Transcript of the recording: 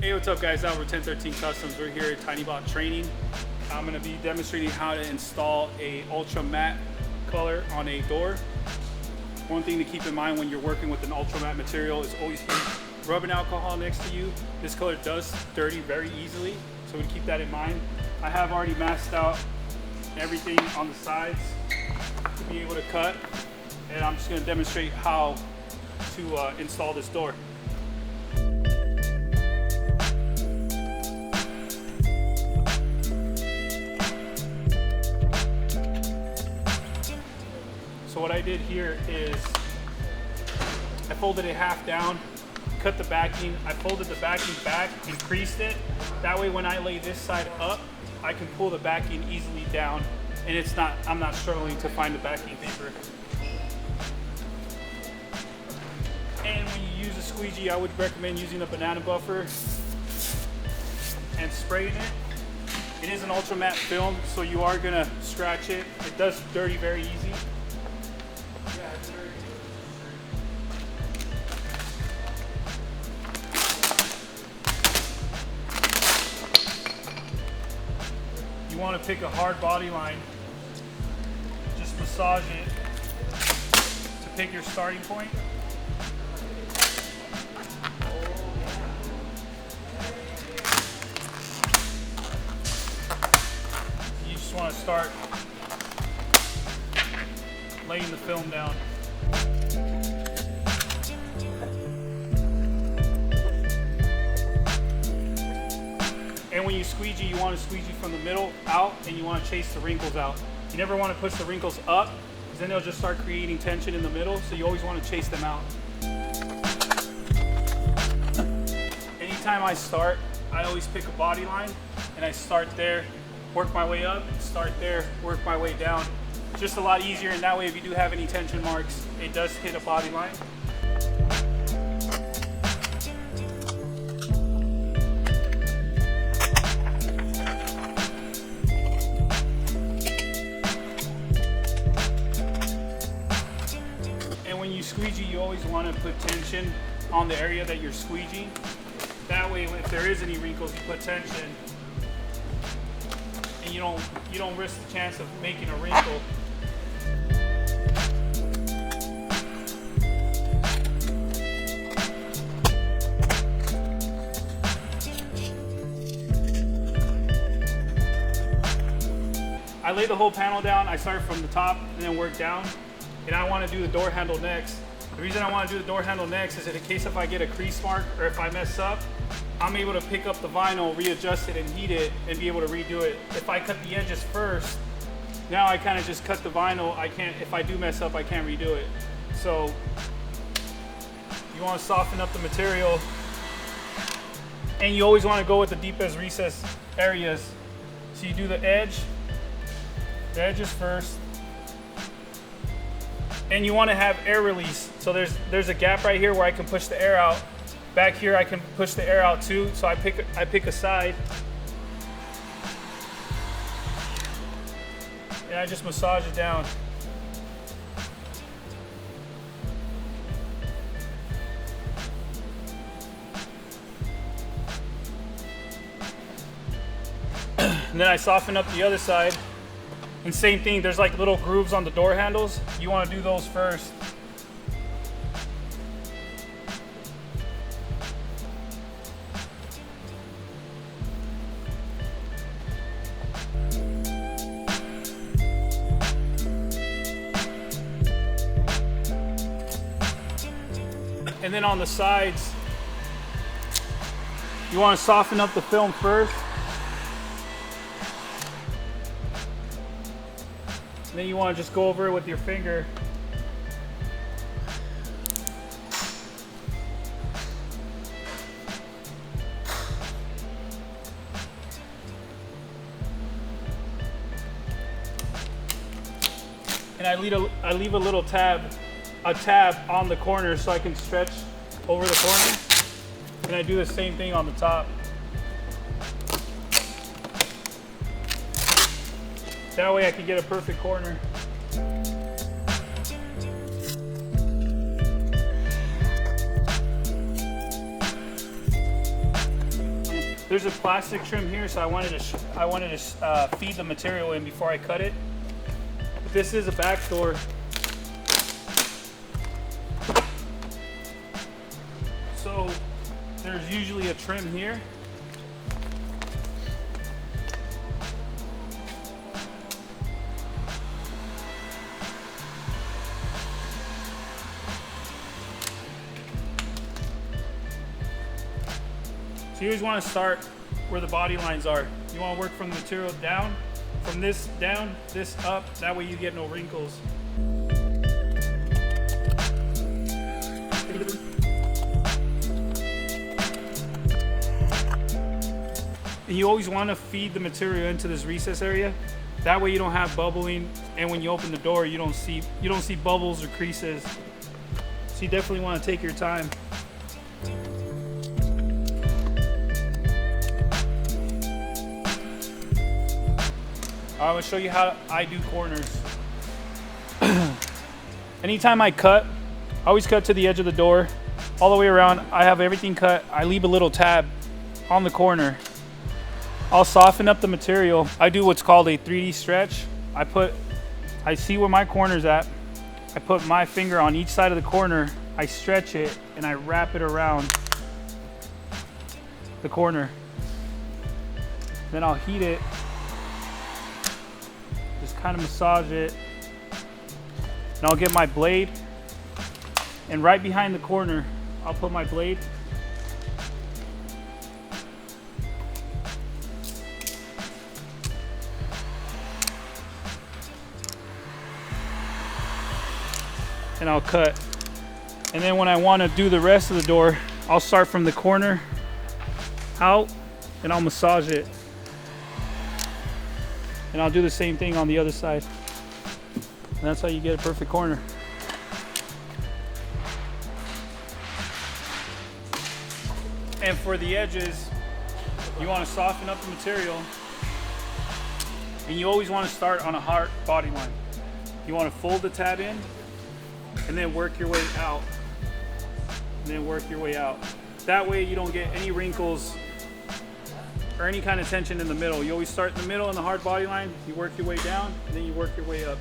Hey, what's up guys, Albert 1013 Customs. We're here at Tinybot training. I'm going to be demonstrating how to install a ultra matte color on a door. One thing to keep in mind when you're working with an ultra matte material is always keep rubbing alcohol next to you. This color does dirty very easily, so we keep that in mind. I have already masked out everything on the sides to be able to cut, and I'm just going to demonstrate how to install this door. So what I did here is I folded it half down, cut the backing. I folded the backing back and creased it. That way when I lay this side up, I can pull the backing easily down, and I'm not struggling to find the backing paper. And when you use a squeegee, I would recommend using a banana buffer and spraying it. It is an ultra matte film, so you are gonna scratch it. It does dirty very easy. You want to pick a hard body line, just massage it to pick your starting point. You just want to start laying the film down. And when you squeegee, you want to squeegee from the middle out, and you want to chase the wrinkles out. You never want to push the wrinkles up, because then they'll just start creating tension in the middle, so you always want to chase them out. Anytime I start, I always pick a body line, and I start there, work my way up, start there, work my way down. Just a lot easier, and that way if you do have any tension marks, it does hit a body line. When you squeegee, you always want to put tension on the area that you're squeegeeing. That way, if there is any wrinkles, you put tension, and you don't risk the chance of making a wrinkle. I lay the whole panel down. I start from the top and then work down. And I want to do the door handle next. The reason I want to do the door handle next is in case if I get a crease mark or if I mess up, I'm able to pick up the vinyl, readjust it and heat it and be able to redo it. If I cut the edges first, now I kind of just cut the vinyl. If I do mess up, I can't redo it. So you want to soften up the material, and you always want to go with the deepest recess areas. So you do the edges first. And you want to have air release. So there's a gap right here where I can push the air out. Back here I can push the air out too. So I pick a side, and I just massage it down. And then I soften up the other side. And same thing, there's like little grooves on the door handles. You want to do those first. And then on the sides, you want to soften up the film first. And then you want to just go over it with your finger. And I leave a little tab on the corner so I can stretch over the corner. And I do the same thing on the top. That way I can get a perfect corner. There's a plastic trim here, so I wanted to feed the material in before I cut it. But this is a back door. So there's usually a trim here. So you always want to start where the body lines are. You want to work from the material down, from this down, this up, that way you get no wrinkles. And you always want to feed the material into this recess area. That way you don't have bubbling, and when you open the door, you don't see bubbles or creases. So you definitely want to take your time. I'm gonna show you how I do corners. Anytime I cut, I always cut to the edge of the door, all the way around. I have everything cut. I leave a little tab on the corner. I'll soften up the material. I do what's called a 3D stretch. I see where my corner's at. I put my finger on each side of the corner. I stretch it and I wrap it around the corner. Then I'll heat it. Just kind of massage it. And I'll get my blade. And right behind the corner, I'll put my blade. And I'll cut. And then when I want to do the rest of the door, I'll start from the corner out and I'll massage it. And I'll do the same thing on the other side. And that's how you get a perfect corner. And for the edges, you want to soften up the material. And you always want to start on a hard body line. You want to fold the tab in and then work your way out. And then work your way out. That way you don't get any wrinkles or any kind of tension in the middle. You always start in the middle on the hard body line, you work your way down, and then you work your way up.